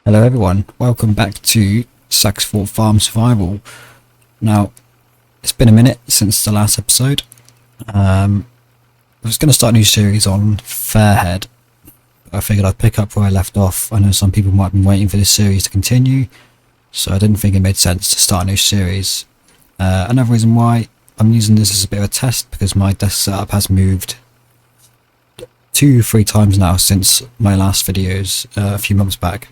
Hello everyone, welcome back to Saxthorpe Farm Survival. Now, it's been a minute since the last episode. I was going to start a new series on Fairhead. I figured I'd pick up where I left off. I know some people might have been waiting for this series to continue, so I didn't think it made sense to start a new series. Another reason why I'm using this as a bit of a test, because my desk setup has moved 2-3 times now since my last videos a few months back.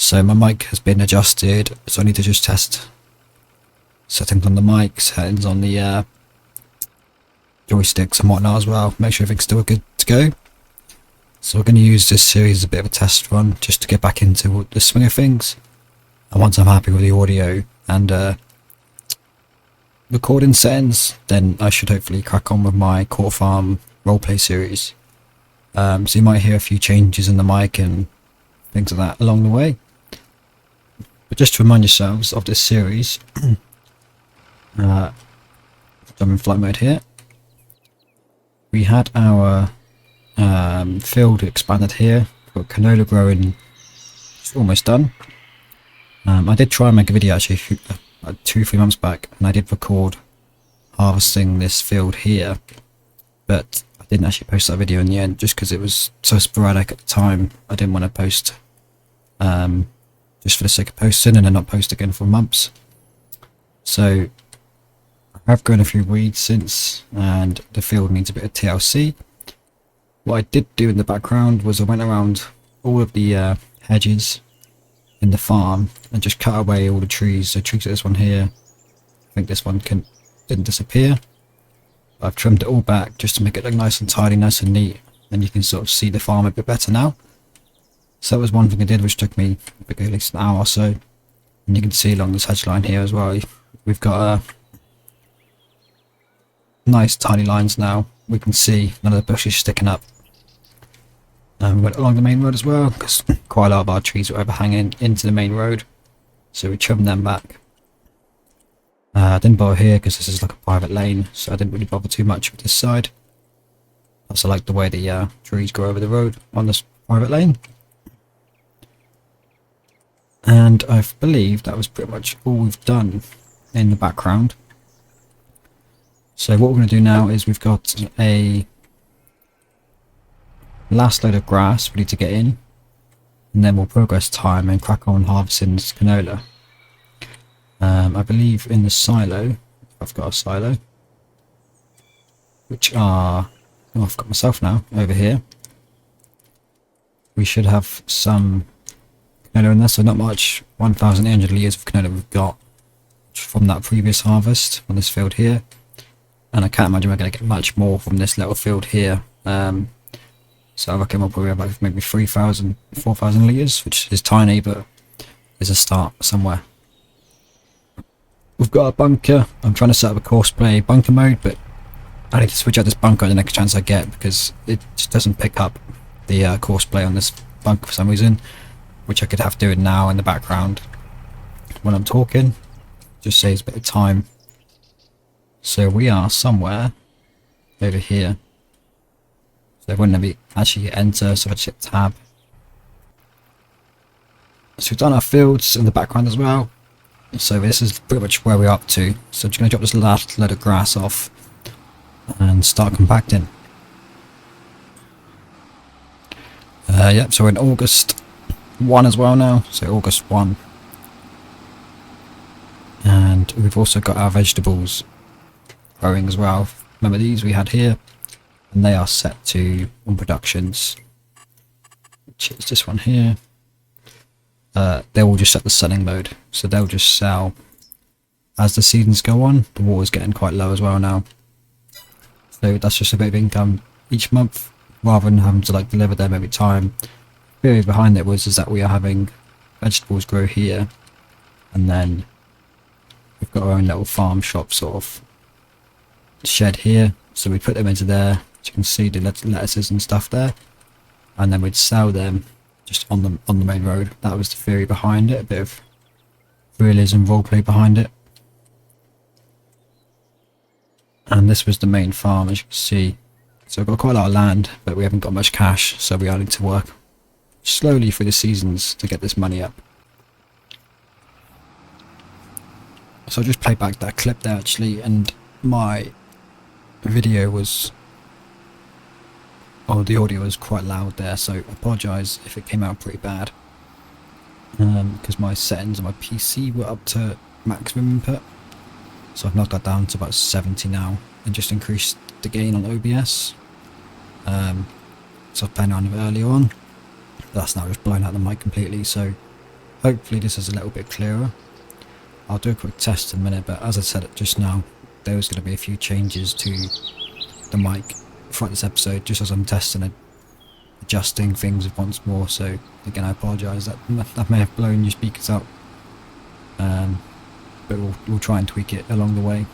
So my mic has been adjusted, so I need to just test settings on the mic, settings on the joysticks and whatnot as well, make sure everything's still good to go. So we're going to use this series as a bit of a test run, just to get back into the swing of things. And once I'm happy with the audio and recording settings, then I should hopefully crack on with my Core Farm roleplay series. So you might hear a few changes in the mic and things like that along the way. But just to remind yourselves of this series, I'm in flight mode here. We had our field expanded here. We've got canola growing, it's almost done. I did try and make a video actually 2-3 months back, and I did record harvesting this field here, but I didn't actually post that video in the end just because it was so sporadic at the time. I didn't want to post just for the sake of posting and then not post again for months. So I have grown a few weeds since, and the field needs a bit of TLC. What I did do in the background was I went around all of the hedges in the farm and just cut away all the trees. So trees like this one here, I think this one didn't disappear. I've trimmed it all back just to make it look nice and tidy, nice and neat, and you can sort of see the farm a bit better now. So that was one thing I did, which took me at least an hour or so. And you can see along this hedge line here as well, we've got nice tiny lines now. We can see none of the bushes sticking up. And we went along the main road as well, because quite a lot of our trees were overhanging into the main road, so we trimmed them back. I didn't bother here because this is like a private lane, so I didn't really bother too much with this side. I also like the way the trees grow over the road on this private lane. And I believe that was pretty much all we've done in the background. So what we're going to do now is we've got a last load of grass ready to get in, and then we'll progress time and crack on harvesting this canola. I believe in the silo, I've got a silo, which are, oh, I've got myself now, over here. We should have some canola in there, so not much, 1,800 litres of canola we've got from that previous harvest on this field here. And I can't imagine we're going to get much more from this little field here. So I reckon we'll probably have like maybe 3,000, 4,000 litres, which is tiny, but is a start somewhere. We've got a bunker. I'm trying to set up a Corsair bunker mode, but I need to switch out this bunker the next chance I get, because it just doesn't pick up the Corsair on this bunker for some reason, which I could have to do it now in the background when I'm talking. Just saves a bit of time. So we are somewhere over here. So wouldn't let me actually enter, so I'd hit tab. So we've done our fields in the background as well. So this is pretty much where we're up to. So I'm just going to drop this last load of grass off and start compacting. Yep, so we're in August 1 as well now. So August 1. And we've also got our vegetables growing as well. Remember these we had here? And they are set to on productions, which is this one here. They will just set the selling mode, so they'll just sell as the seasons go on. The water's getting quite low as well now, so that's just a bit of income each month rather than having to like deliver them every time. The theory behind it is that we are having vegetables grow here, and then we've got our own little farm shop sort of shed here, so we put them into there. You can see the lettuces and stuff there, and then we'd sell them just on the main road. That was the theory behind it, a bit of realism roleplay behind it. And this was the main farm, as you can see. So we've got quite a lot of land, but we haven't got much cash, so we are need to work slowly through the seasons to get this money up. So I'll just play back that clip there actually, and my video was, the audio was quite loud there, so I apologise if it came out pretty bad, because my settings on my PC were up to maximum input, so I've knocked that down to about 70 now, and just increased the gain on OBS. So I was playing around with it earlier on, that's now just blown out the mic completely, so hopefully this is a little bit clearer. I'll do a quick test in a minute, but as I said just now, there was going to be a few changes to the mic throughout this episode, just as I'm testing it, adjusting things once more. So again, I apologise that may have blown your speakers up, but we'll try and tweak it along the way.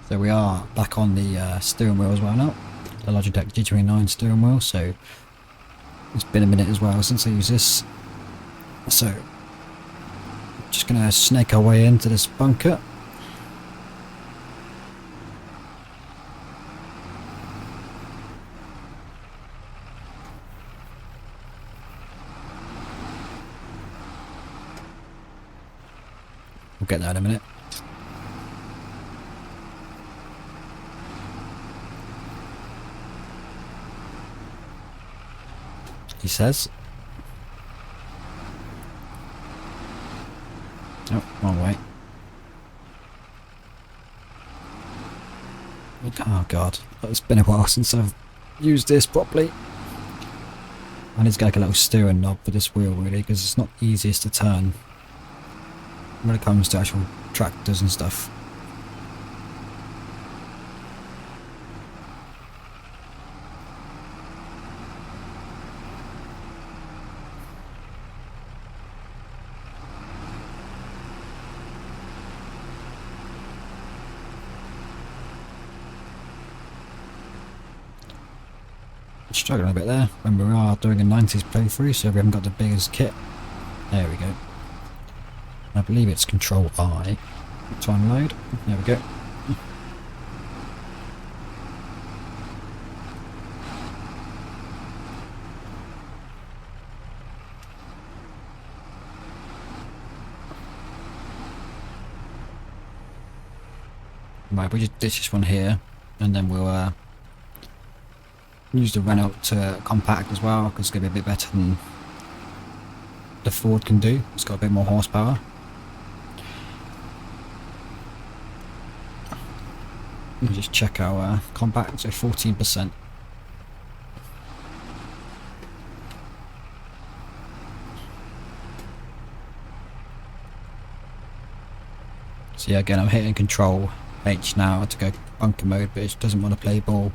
So we are back on the steering wheel as well now, the Logitech G29 steering wheel. So it's been a minute as well since I used this, so just gonna snake our way into this bunker. We'll get there in a minute. He says. Oh, wrong way. Oh god, it's been a while since I've used this properly. I need to get like a little steering knob for this wheel really, because it's not easiest to turn when it comes to actual tractors and stuff. Struggling a bit there when we are doing a 90s playthrough, so we haven't got the biggest kit. There we go. I believe it's Control I to unload. There we go. Right, we just ditch this one here, and then we'll use the Renault compact as well, because it's going to be a bit better than the Ford can do. It's got a bit more horsepower. Let me just check our compact, so 14%. So yeah, again I'm hitting Control H now to go bunker mode, but it doesn't want to play ball.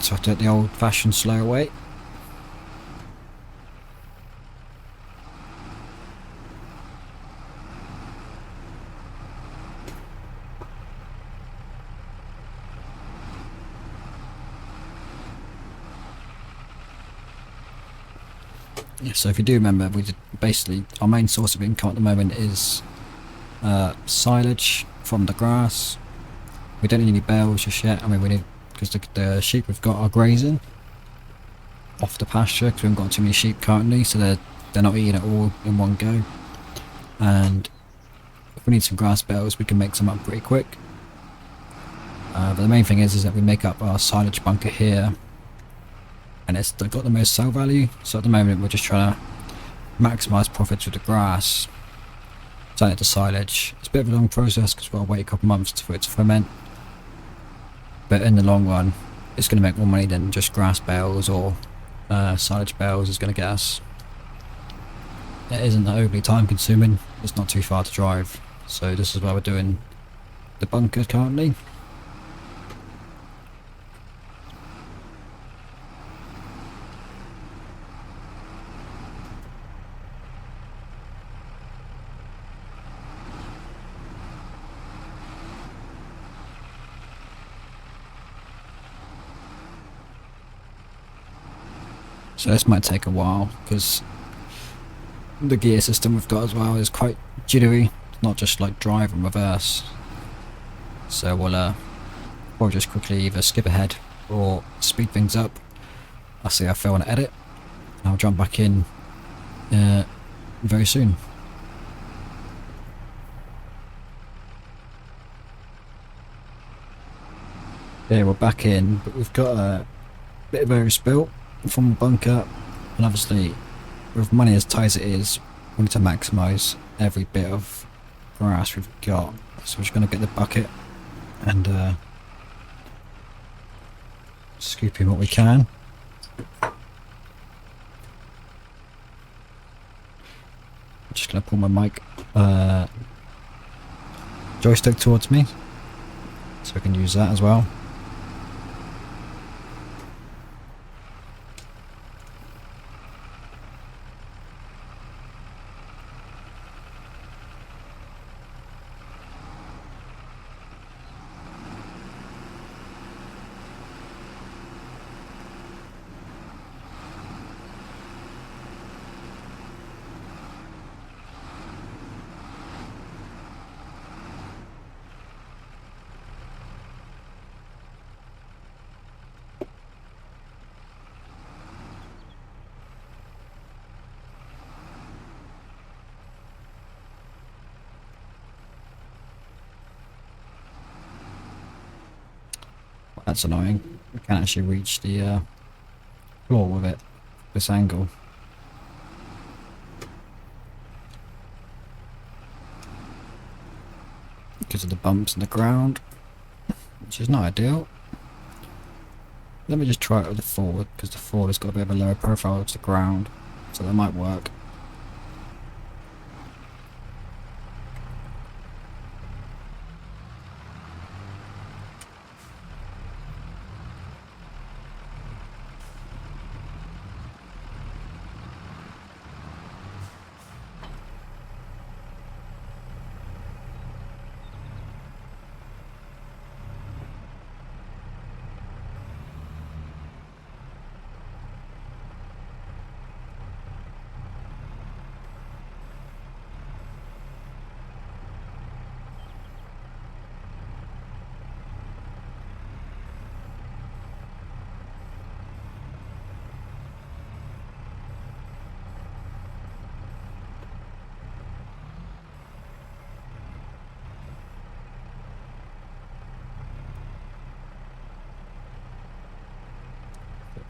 So I do it the old fashioned slow way. Yeah, so if you do remember, we did basically our main source of income at the moment is silage from the grass. We don't need any bales just yet. I mean, we need, because the sheep we've got are grazing off the pasture, because we haven't got too many sheep currently, so they're not eating it all in one go. And if we need some grass bales, we can make some up pretty quick. But the main thing is that we make up our silage bunker here, and it's got the most sell value. So at the moment we're just trying to maximise profits with the grass, turn it to silage. It's a bit of a long process because we've got to wait a couple months for it to ferment, but in the long run it's going to make more money than just grass bales or silage bales is going to get us. It isn't overly time consuming, it's not too far to drive, so this is why we're doing the bunker currently. So this might take a while because the gear system we've got as well is quite jittery. It's not just like drive and reverse. So we'll probably just quickly either skip ahead or speed things up. I'll see how far I want to edit. And I'll jump back in very soon. Yeah, we're back in, but we've got a bit of overspill from the bunker, and obviously with money as tight as it is, we need to maximise every bit of grass we've got. So we're just going to get the bucket and scoop in what we can. I'm just going to pull my mic joystick towards me so I can use that as well. That's annoying. We can't actually reach the floor with it, this angle. Because of the bumps in the ground, which is not ideal. Let me just try it with the forward, because the forward has got a bit of a lower profile to the ground, so that might work.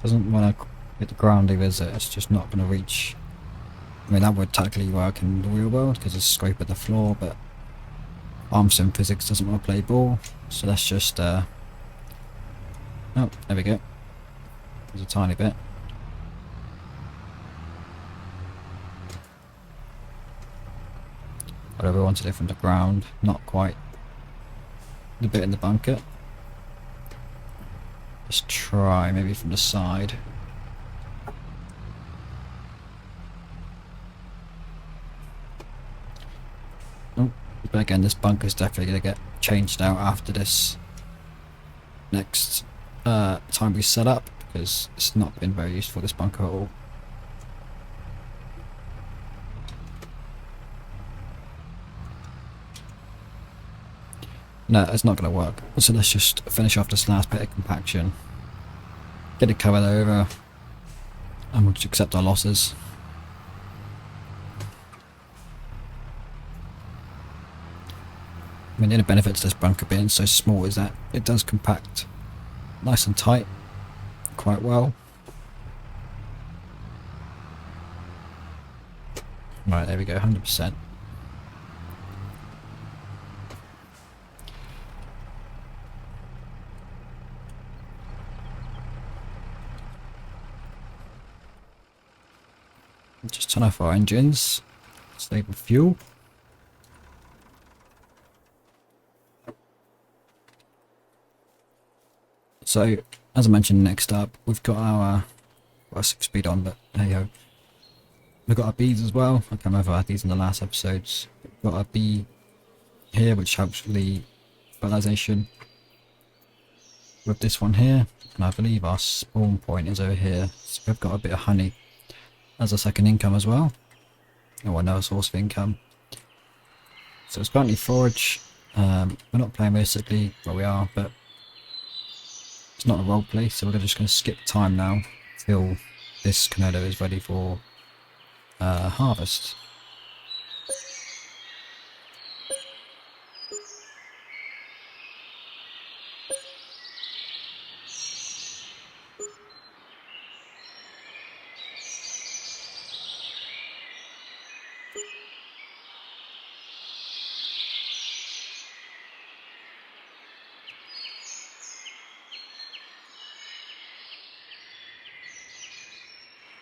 Doesn't want to hit the ground either, is it? It's just not going to reach. I mean, that would technically work in the real world because it's scrape at the floor, but Farm Sim physics doesn't want to play ball, so let's just oh, there we go. There's a tiny bit. Whatever we wanted it from the ground, not quite the bit in the bunker. Let's try maybe from the side. Oh, but again, this bunker is definitely going to get changed out after this next time we set up, because it's not been very useful, this bunker at all. No, it's not going to work. So let's just finish off this last bit of compaction. Get it covered over. And we'll just accept our losses. I mean, the only benefit to this bunker being so small is that it does compact nice and tight quite well. Right, there we go, 100%. Just turn off our engines, save the fuel. So, as I mentioned, next up, we've got our, well, 6-speed on, but there you go. We've got our beads as well. I can't remember if I had these in the last episodes. We've got our bee here, which helps with the fertilization. With this one here, and I believe our spawn point is over here. So we've got a bit of honey as a second income as well, or another source of income. So it's currently forage, We're not playing realistically, well we are, but it's not a role play, so we're just going to skip time now till this canola is ready for harvest.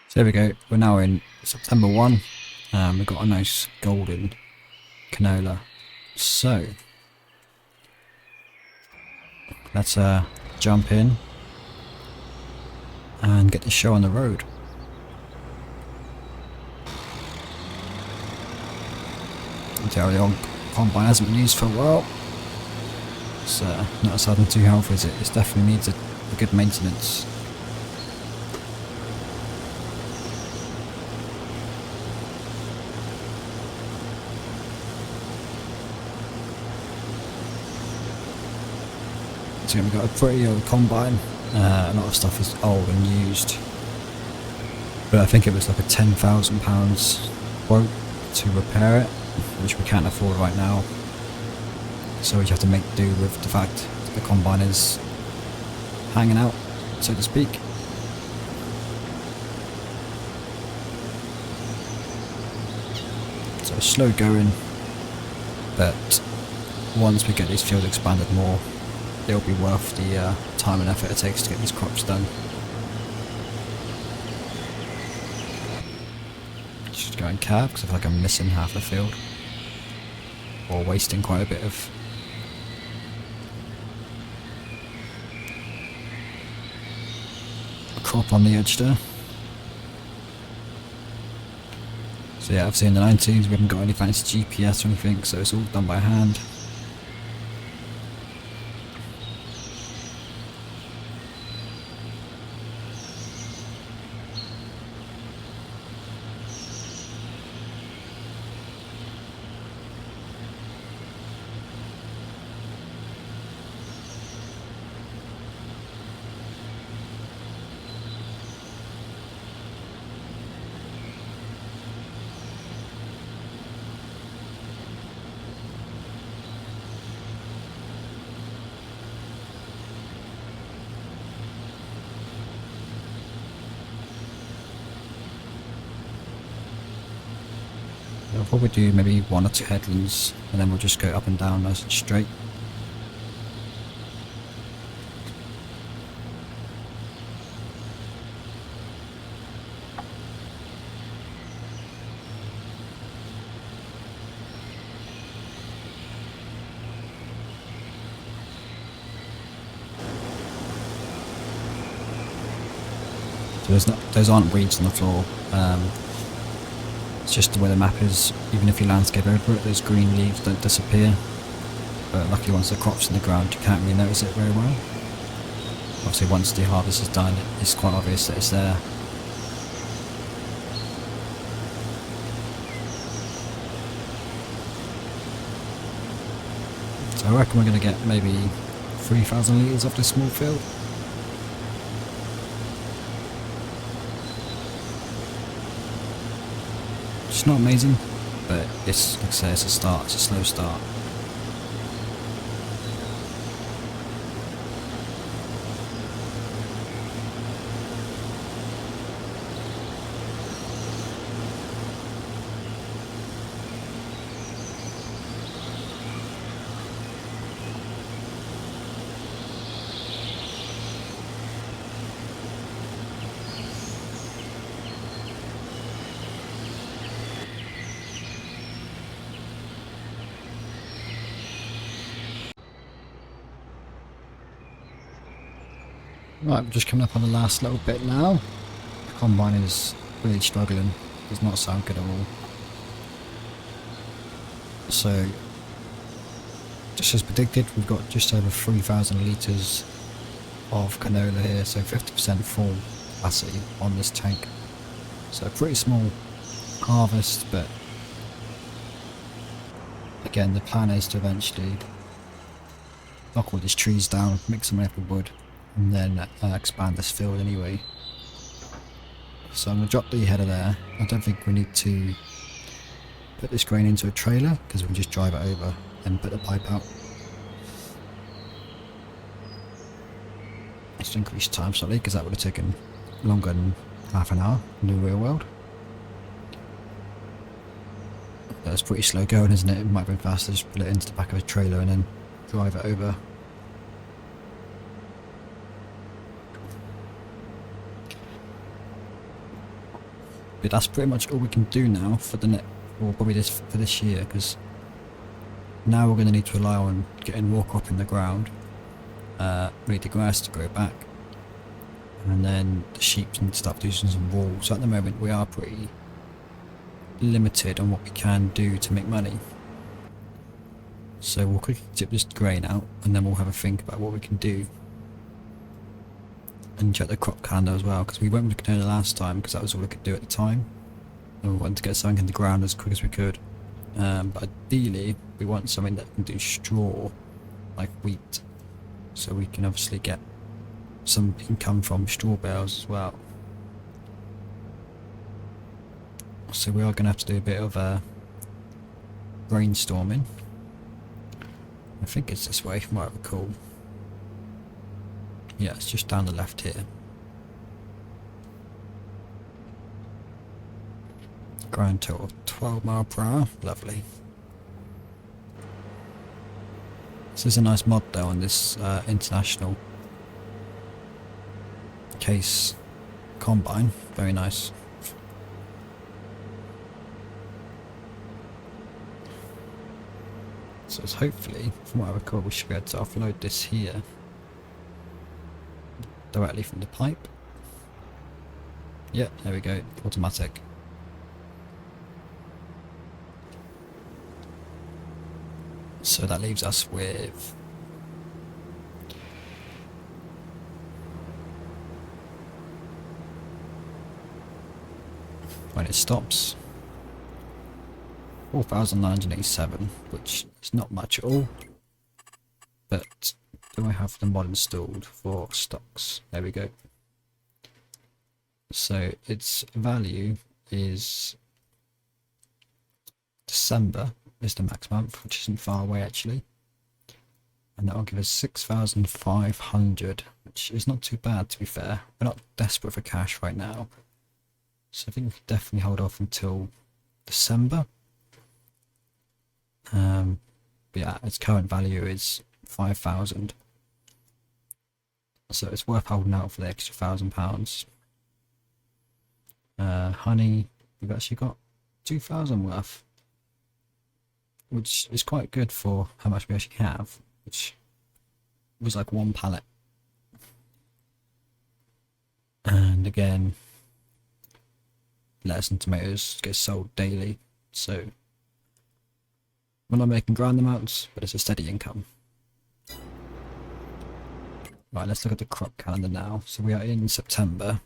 So there we go, we're now in September 1, we've got a nice golden canola. So, let's jump in and get the show on the road. The old combine hasn't been used for a while. It's not something too healthy, is it? It definitely needs a good maintenance. So we've got a pretty old combine. A lot of stuff is old and used, but I think it was like a £10,000 quote to repair it, which we can't afford right now. So we have to make do with the fact that the combine is hanging out, so to speak. So slow going, but once we get this field expanded more, it'll be worth the time and effort it takes to get these crops done. Just going cab because I feel like I'm missing half the field, or wasting quite a bit of crop on the edge there. So yeah, obviously in the 90s we haven't got any fancy GPS or anything, so it's all done by hand. I'll probably do maybe 1 or 2 headlands, and then we'll just go up and down nice and straight. So those aren't weeds on the floor. It's just the way the map is. Even if you landscape over it, those green leaves don't disappear. But luckily once the crop's in the ground, you can't really notice it very well. Obviously once the harvest is done, it's quite obvious that it's there. So I reckon we're going to get maybe 3,000 litres off this small field. It's not amazing, but it's, like I say, it's a start, it's a slow start. Right, we're just coming up on the last little bit now. The combine is really struggling, does not sound good at all. So, just as predicted, we've got just over 3,000 litres of canola here, so 50% full capacity on this tank. So a pretty small harvest, but again the plan is to eventually knock all these trees down, make some apple wood, and then expand this field anyway. So I'm going to drop the header there. I don't think we need to put this grain into a trailer because we can just drive it over and put the pipe out. Let's increase time slightly because that would have taken longer than half an hour in the real world. That's pretty slow going, isn't it? It might have been faster just put it into the back of a trailer and then drive it over. But that's pretty much all we can do now for the net, or probably for this year, because now we're going to need to rely on getting more crop in the ground. We need the grass to grow back, and then the sheep need to start producing some wool. So at the moment we are pretty limited on what we can do to make money. So we'll quickly tip this grain out, and then we'll have a think about what we can do. And check the crop calendar as well, because we went with the canola last time because that was all we could do at the time. And we wanted to get something in the ground as quick as we could. But ideally we want something that can do straw, like wheat, so we can obviously get some income from straw bales as well. So we are going to have to do a bit of brainstorming. I think it's this way from what I recall. Yeah, it's just down the left here. Grand total of 12 mile per hour. Lovely. This is a nice mod though on this international case combine. Very nice. So it's hopefully, from what I recall, we should be able to offload this here directly from the pipe. Yeah, there we go, automatic. So that leaves us with when it stops 4,987, which is not much at all, but do I have the mod installed for stocks? There we go. So its value is December is the max month, which isn't far away actually, and that will give us 6,500, which is not too bad to be fair. We're not desperate for cash right now, so I think we could definitely hold off until December. But yeah, its current value is 5,000, so it's worth holding out for the extra £1,000. Honey, we've actually got 2,000 worth, which is quite good for how much we actually have, which was like one pallet. And again, lettuce and tomatoes get sold daily, so we're not making grand amounts, but it's a steady income. Right, let's look at the crop calendar now. So we are in September.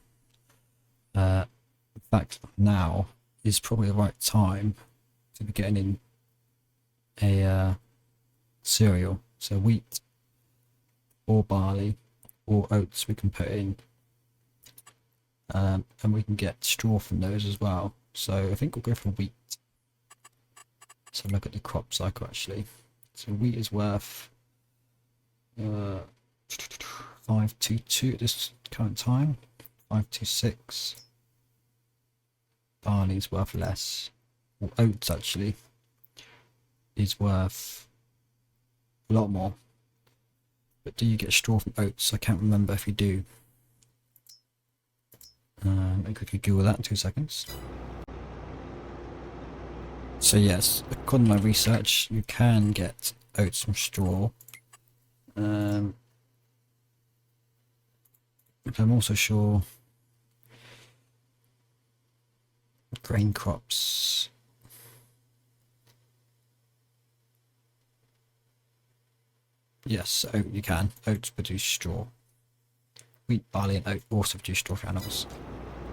In fact, now is probably the right time to be getting in a cereal. So wheat or barley or oats we can put in. And we can get straw from those as well. So I think we'll go for wheat. Let's have a look at the crop cycle actually. So wheat is worth 522 at this current time. 526. Barley is worth less. Or oats actually is worth a lot more. But do you get straw from oats? I can't remember if you do. I quickly Google that in 2 seconds. So yes, according to my research, you can get oats from straw. But I'm also sure grain crops. Yes, oat you can. Oats produce straw. Wheat, barley and oat also produce straw for animals.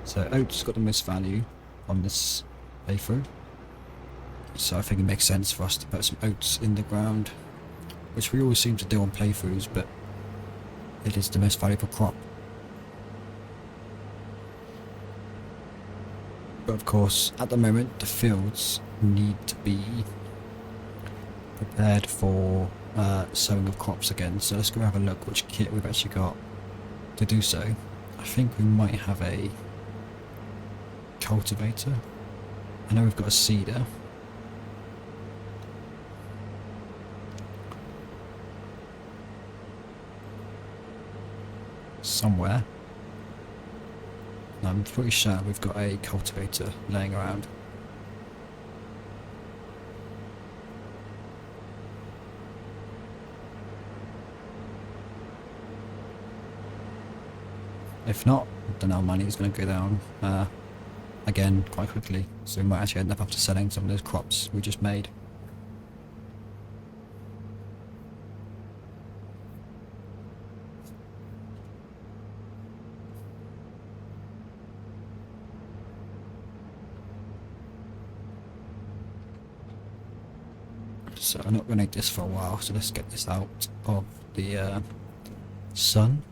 So oats got the most value on this playthrough. So I think it makes sense for us to put some oats in the ground. which we always seem to do on playthroughs, but it is the most valuable crop. But of course, at the moment, the fields need to be prepared for sowing of crops again. So let's go have a look which kit we've actually got to do so. I think we might have a cultivator. I know we've got a seeder. Somewhere. I'm pretty sure we've got a cultivator laying around. If not, then our money is going to go down again quite quickly. So we might actually end up after selling some of those crops we just made. So I'm not going to need this for a while, so let's get this out of the sun.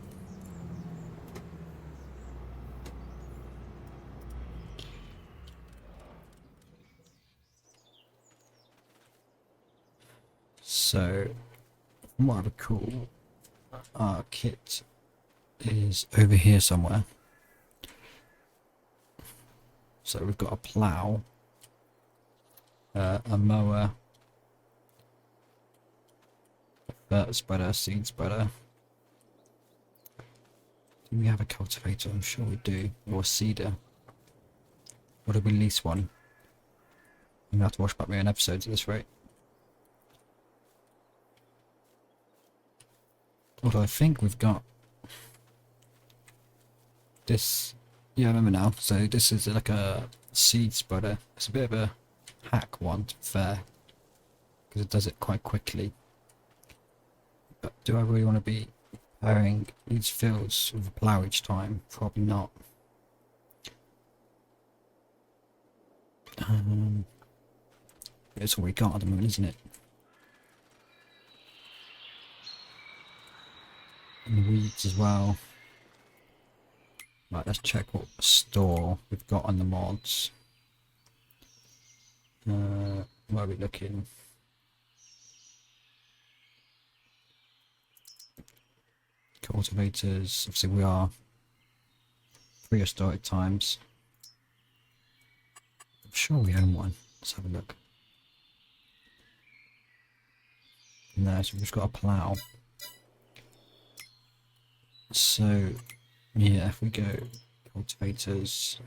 So, from what I recall, our kit is over here somewhere. So we've got a plough, a mower, a spreader, seed spreader. Do we have a cultivator? I'm sure we do. Or a seeder. Or do we lease one? I'm going to have to watch back my own episodes at this rate. Although I think we've got this. Yeah, I remember now. So this is like a seed spreader. It's a bit of a hack one, to be fair, because it does it quite quickly. But do I really want to be ploughing these fields with a plough each time? Probably not. It's all we got at the moment, isn't it? And weeds as well. Right, let's check what store we've got on the mods. Where are we looking? Cultivators, obviously we are prehistoric times. I'm sure we own one. Let's have a look. No, so we've just got a plough. So, yeah, if we go cultivators,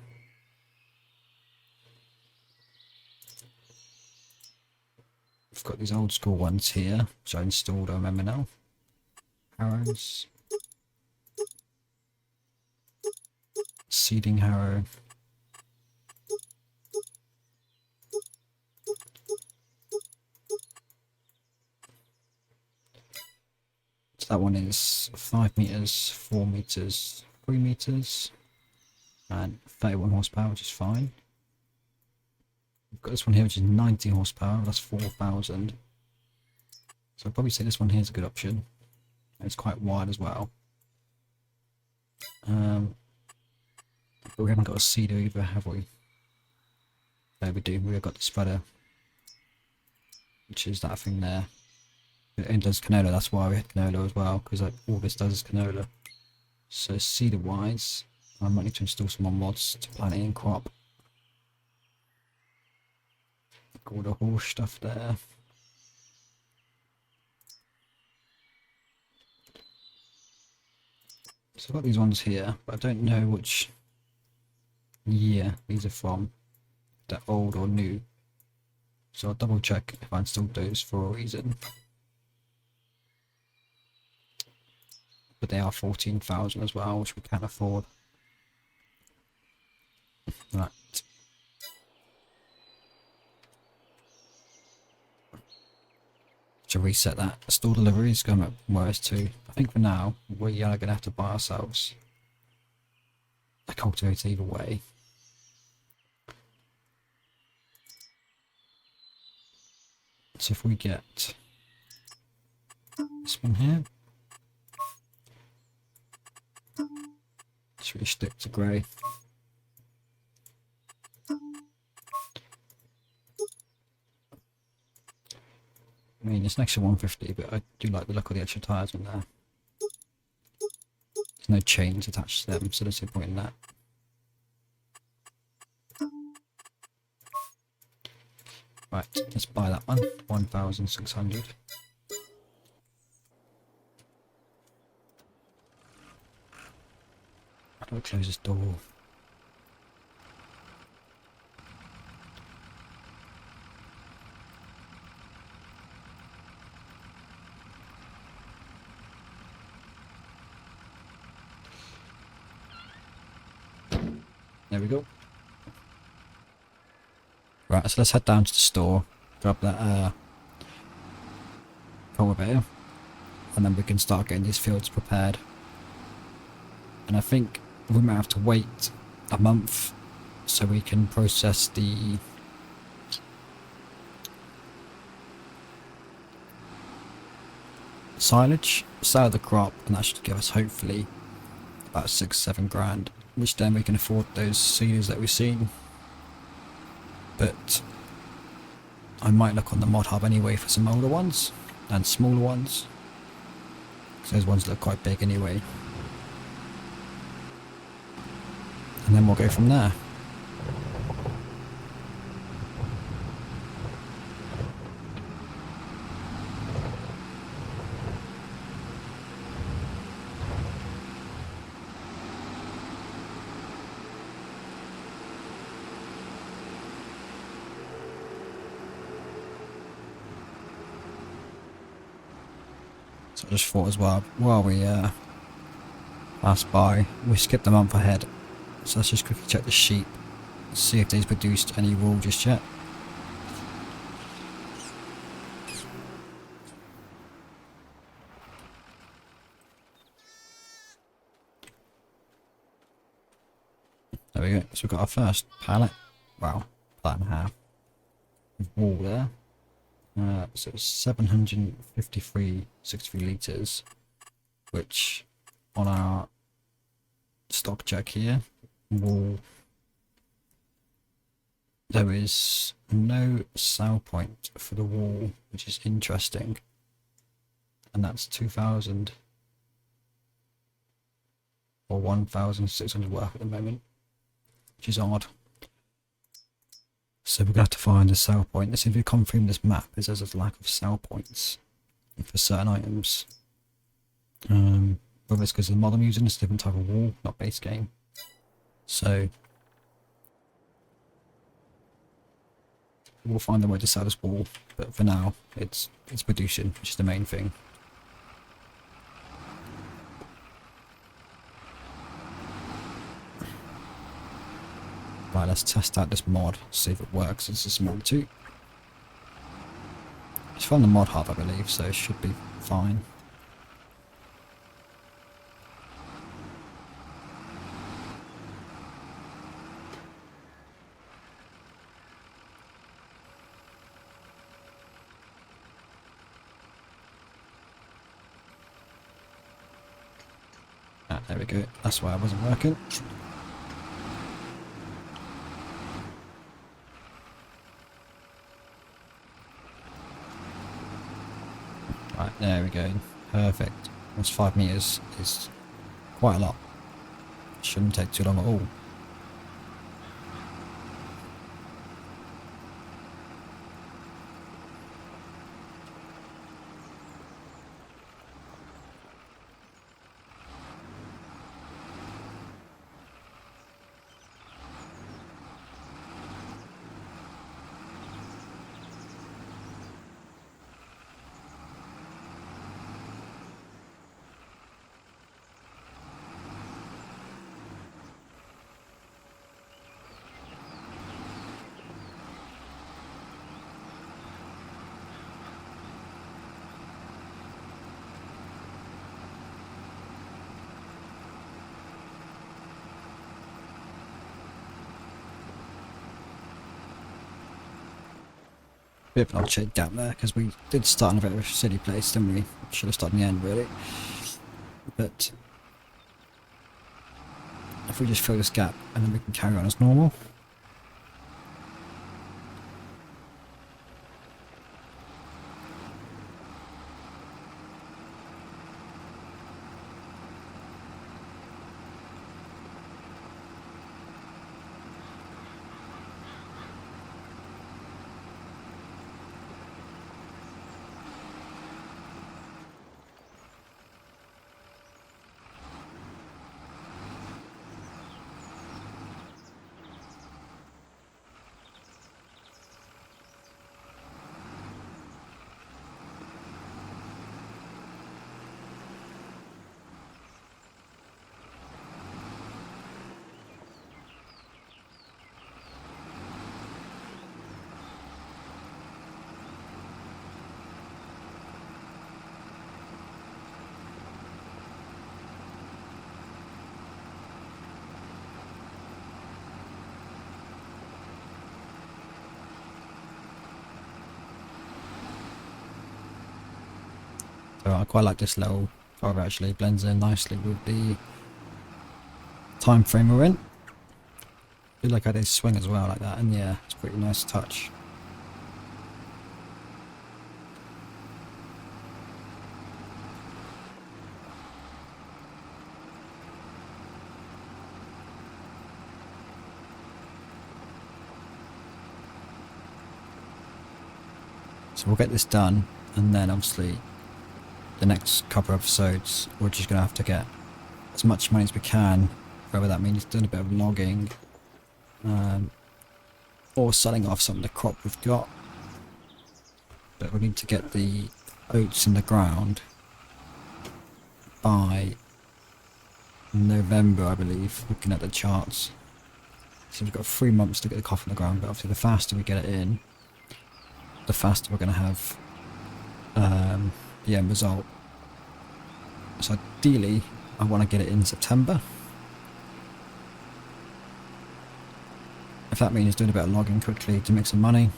we've got these old school ones here, which I installed, I remember now. Harrows. Seeding harrow. So that one is 5 meters, 4 meters, 3 meters, and 31 horsepower, which is fine. We've got this one here, which is 90 horsepower, that's 4,000. So I'd probably say this one here is a good option. And it's quite wide as well. But we haven't got a seeder either, have we? There we do, we've got the spreader, which is that thing there. It does canola, that's why we had canola as well, because like, all this does is canola. So seeder wise, I might need to install some more mods to plant it in crop. Got all the horse stuff there. So I've got these ones here, but I don't know which year these are from. They're old or new. So I'll double check if I installed those for a reason. But they are 14,000 as well, which we can't afford. Right. To reset that, store deliveries going at -2. I think for now we are going to have to buy ourselves a cultivator either way. So if we get This one here. Just really stick to grey. I mean, it's an extra 150, but I do like the look of the extra tyres in there. There's no chains attached to them, so there's no point in that. Right, let's buy that one. 1,600. How do I close this door? There we go. Right, so let's head down to the store, grab that cultivator, and then we can start getting these fields prepared. And I think we might have to wait a month so we can process the silage, sell the crop, and that should give us hopefully about 6-7 grand, which then we can afford those seeders that we've seen. But I might look on the mod hub anyway for some older ones and smaller ones, because those ones look quite big anyway, and then we'll go from there. So I just thought as well, while we pass by, we skipped a month ahead, so let's just quickly check the sheep, see if they've produced any wool just yet. There we go, so we've got our first pallet, wow, pallet and a half of wool there. So it's 753.63 litres, which on our stock check here, wool, there is no sell point for the wool, which is interesting, and that's 2,000 or 1,600 worth at the moment, which is odd. So we're going to have to find a sell point. This seems to come from this map is there's a lack of sell points for certain items. Whether it's because the mod I'm using is a different type of wool, not base game. So we'll find a way to sell this wool, but for now it's producing, which is the main thing. Right, let's test out this mod, see if it works. This is mod 2. It's from the mod hub, I believe, so it should be fine. Ah, there we go. That's why I wasn't working. Right, there we go. Perfect. That's 5 meters. Is quite a lot. Shouldn't take too long at all. Bit of an odd shaped gap there, because we did start in a bit of a silly place, didn't we? Should have started in the end, really. But if we just fill this gap, and then we can carry on as normal. So I quite like this little driver, actually blends in nicely with the time frame we're in. I feel like I did swing as well like that, and yeah, it's a pretty nice touch. So we'll get this done, and then obviously the next couple of episodes we're just going to have to get as much money as we can, whether that means doing a bit of logging or selling off some of the crop we've got. But we need to get the oats in the ground by November, I believe, looking at the charts. So we've got 3 months to get the crop in the ground, but obviously the faster we get it in, the faster we're going to have the end result. So ideally I want to get it in September. If that means doing a bit of logging quickly to make some money,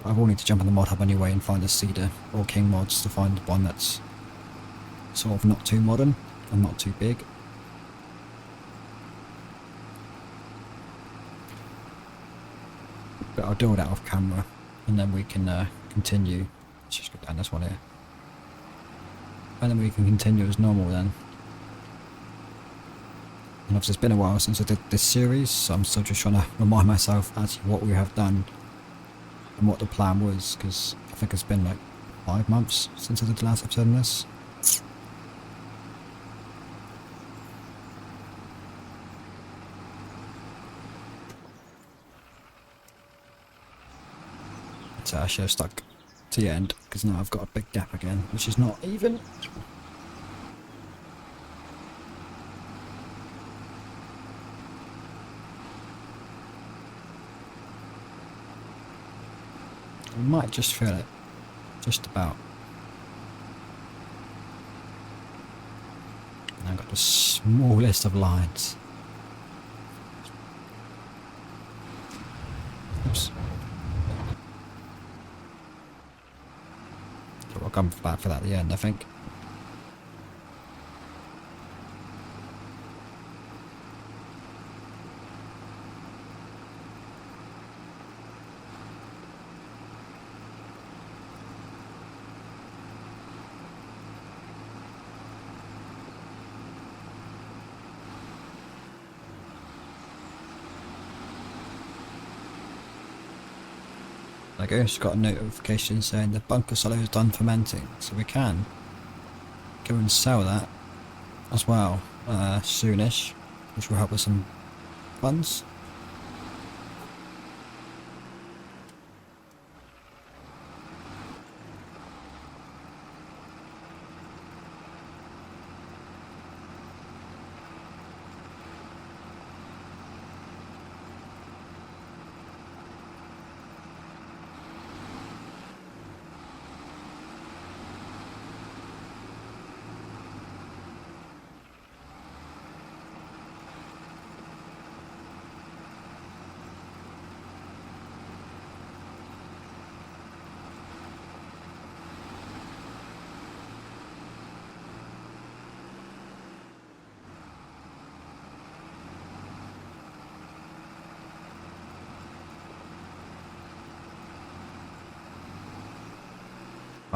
I will need to jump on the mod hub anyway and find a Cedar or King mods to find one that's sort of not too modern and not too big. But I'll do it out of camera, and then we can continue. Let's just go down this one here. And then we can continue as normal then. And obviously it's been a while since I did this series, so I'm still just trying to remind myself actually what we have done and what the plan was, because I think it's been like 5 months since I did the last episode on this. So I should have stuck to the end, because now I've got a big gap again, which is not even. I might just feel it, just about. And I've got the smallest of lines. Oops. So we'll come back for that at the end, I think. There we go, just got a notification saying the bunker silo is done fermenting, so we can go and sell that as well soonish, which will help with some funds.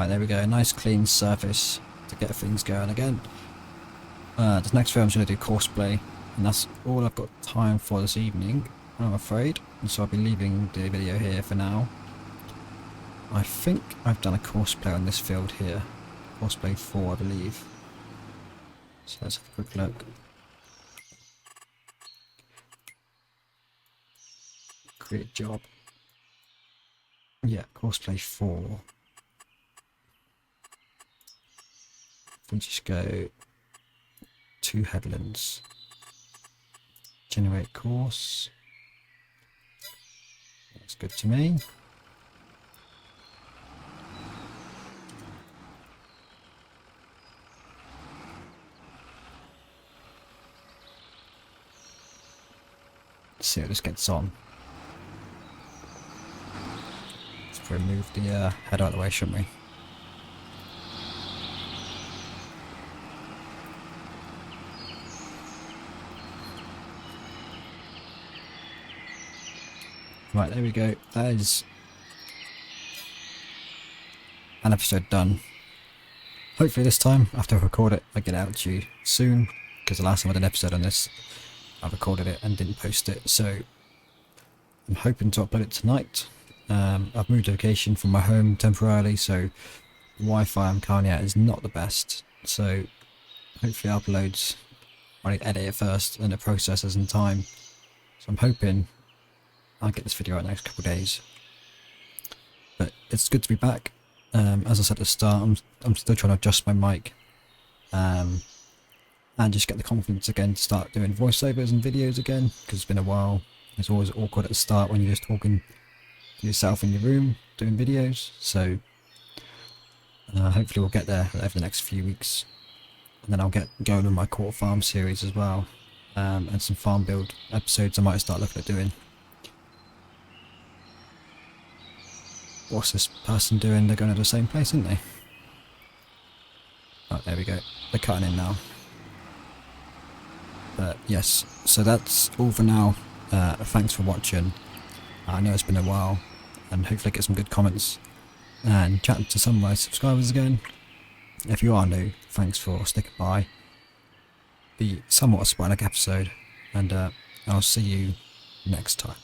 Right, there we go, nice clean surface to get things going again. This next video I'm going to do courseplay, and that's all I've got time for this evening, I'm afraid, and so I'll be leaving the video here for now. I think I've done a courseplay on this field here, courseplay 4 I believe, so let's have a quick look. Create job, yeah, courseplay 4. We just go to headlands, generate course, that's good to me. Let's see how this gets on. Let's remove the head out of the way, shouldn't we? Right, there we go. That is an episode done. Hopefully this time, after I record it, I get it out to you soon, because the last time I did an episode on this, I recorded it and didn't post it, so I'm hoping to upload it tonight. I've moved location from my home temporarily, so the Wi-Fi I'm currently at is not the best, so hopefully it uploads. I need to edit it first and it processes in time, so I'm hoping I'll get this video out in the next couple of days. But it's good to be back. As I said at the start, I'm still trying to adjust my mic and just get the confidence again to start doing voiceovers and videos again, because it's been a while. It's always awkward at the start when you're just talking to yourself in your room doing videos, so hopefully we'll get there over the next few weeks, and then I'll get going with my core farm series as well, and some farm build episodes I might start looking at doing. What's this person doing? They're going to the same place, aren't they? Oh, there we go. They're cutting in now. But yes, so that's all for now. Thanks for watching. I know it's been a while, and hopefully get some good comments and chat to some of my subscribers again. If you are new, thanks for sticking by. Be somewhat a sporadic episode, and I'll see you next time.